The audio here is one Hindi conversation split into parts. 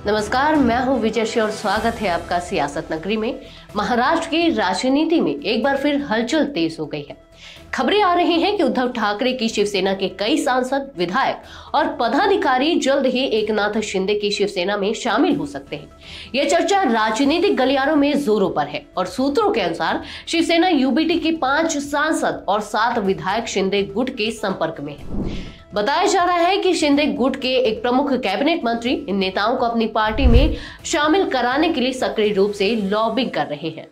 नमस्कार, मैं हूं विजय और स्वागत है आपका सियासत नगरी में। महाराष्ट्र की राजनीति में एक बार फिर हलचल तेज हो गई है। खबरें आ रही हैं कि उद्धव ठाकरे की शिवसेना के कई सांसद, विधायक और पदाधिकारी जल्द ही एकनाथ शिंदे की शिवसेना में शामिल हो सकते हैं। यह चर्चा राजनीतिक गलियारों में जोरों पर है और सूत्रों के अनुसार शिवसेना यूबीटी के 5 सांसद और 7 विधायक शिंदे गुट के संपर्क में है। बताया जा रहा है कि शिंदे गुट के एक प्रमुख कैबिनेट मंत्री इन नेताओं को अपनी पार्टी में शामिल कराने के लिए सक्रिय रूप से लॉबिंग कर रहे हैं।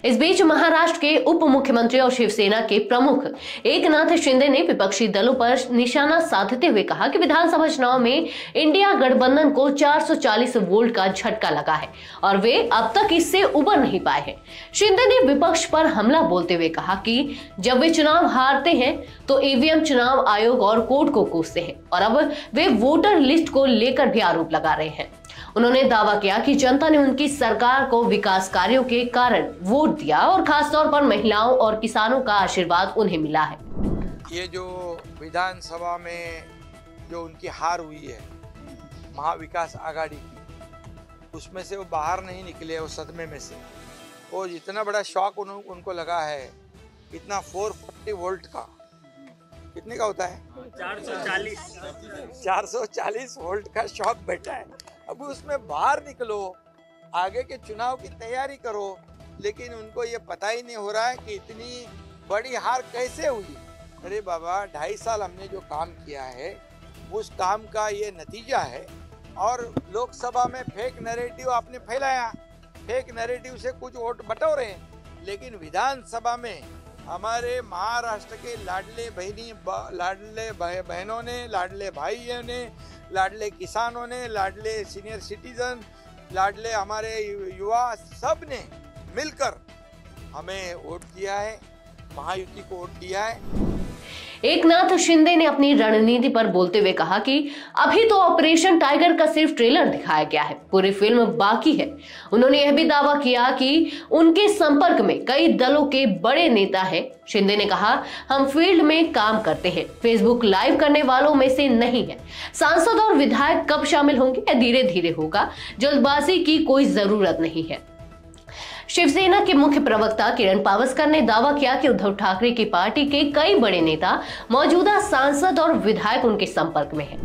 इस बीच महाराष्ट्र के उप मुख्यमंत्री और शिवसेना के प्रमुख एकनाथ शिंदे ने विपक्षी दलों पर निशाना साधते हुए कहा कि विधानसभा चुनाव में इंडिया गठबंधन को 440 वोल्ट का झटका लगा है और वे अब तक इससे उबर नहीं पाए हैं। शिंदे ने विपक्ष पर हमला बोलते हुए कहा कि जब वे चुनाव हारते हैं तो ईवीएम, चुनाव आयोग और कोर्ट को कोसते हैं और अब वे वोटर लिस्ट को लेकर भी आरोप लगा रहे हैं। उन्होंने दावा किया कि जनता ने उनकी सरकार को विकास कार्यों के कारण वोट दिया और खासतौर पर महिलाओं और किसानों का आशीर्वाद उन्हें मिला है। ये जो विधानसभा में जो उनकी हार हुई है महाविकास आघाड़ी की, उसमें से वो बाहर नहीं निकले उस सदमे में से। और इतना बड़ा शॉक उनको लगा है, इतना 440 वोल्ट का, कितने का होता है 440 वोल्ट का शॉक बैठा है। अब उसमें बाहर निकलो, आगे के चुनाव की तैयारी करो, लेकिन उनको ये पता ही नहीं हो रहा है कि इतनी बड़ी हार कैसे हुई। अरे बाबा, 2.5 साल हमने जो काम किया है उस काम का ये नतीजा है। और लोकसभा में फेक नैरेटिव आपने फैलाया, फेक नैरेटिव से कुछ वोट बटोरे, लेकिन विधानसभा में हमारे महाराष्ट्र के लाडले बहनों ने, लाडले भाइयों ने, लाडले किसानों ने, लाडले सीनियर सिटीजन, लाडले हमारे युवा, सब ने मिलकर हमें वोट दिया है, महायुति को वोट दिया है। एकनाथ शिंदे ने अपनी रणनीति पर बोलते हुए कहा कि अभी तो ऑपरेशन टाइगर का सिर्फ ट्रेलर दिखाया गया है, पूरी फिल्म बाकी है। उन्होंने यह भी दावा किया कि उनके संपर्क में कई दलों के बड़े नेता हैं। शिंदे ने कहा, हम फील्ड में काम करते हैं, फेसबुक लाइव करने वालों में से नहीं है। सांसद और विधायक कब शामिल होंगे यह धीरे धीरे होगा, जल्दबाजी की कोई जरूरत नहीं है। शिवसेना के मुख्य प्रवक्ता किरण पावस्कर ने दावा किया कि उद्धव ठाकरे की पार्टी के कई बड़े नेता, मौजूदा सांसद और विधायक उनके संपर्क में हैं।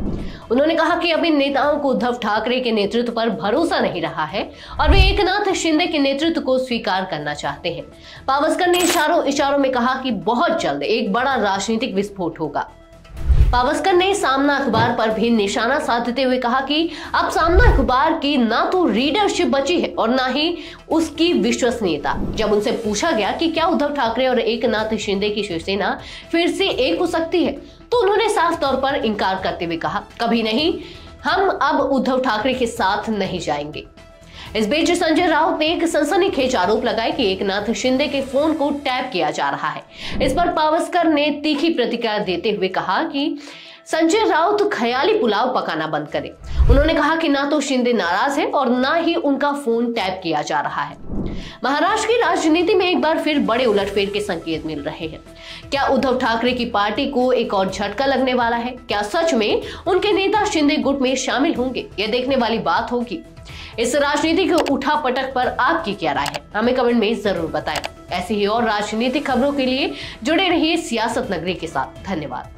उन्होंने कहा कि अब इन नेताओं को उद्धव ठाकरे के नेतृत्व पर भरोसा नहीं रहा है और वे एकनाथ शिंदे के नेतृत्व को स्वीकार करना चाहते हैं। पावस्कर ने इशारों में कहा कि बहुत जल्द एक बड़ा राजनीतिक विस्फोट होगा। पावस्कर ने सामना अखबार पर भी निशाना साधते हुए कहा कि अब सामना अखबार की ना तो रीडरशिप बची है और ना ही उसकी विश्वसनीयता। जब उनसे पूछा गया कि क्या उद्धव ठाकरे और एकनाथ शिंदे की शिवसेना फिर से एक हो सकती है, तो उन्होंने साफ तौर पर इनकार करते हुए कहा, कभी नहीं, हम अब उद्धव ठाकरे के साथ नहीं जाएंगे। इस बीच संजय राउत ने एक सनसनीखेज आरोप लगाया कि एकनाथ शिंदे के फोन को टैप किया जा रहा है। इस पर पावस्कर ने तीखी प्रतिक्रिया देते हुए कहा कि संजय राउत ख्याली पुलाव पकाना बंद करें। उन्होंने कहा कि ना तो शिंदे नाराज है और ना ही उनका फोन टैप किया जा रहा है। महाराष्ट्र की राजनीति में एक बार फिर बड़े उलटफेर के संकेत मिल रहे हैं। क्या उद्धव ठाकरे की पार्टी को एक और झटका लगने वाला है? क्या सच में उनके नेता शिंदे गुट में शामिल होंगे? यह देखने वाली बात होगी। इस राजनीतिक उठापटक पर आपकी क्या राय है? हमें कमेंट में जरूर बताएं। ऐसी ही और राजनीतिक खबरों के लिए जुड़े रहिए सियासत नगरी के साथ। धन्यवाद।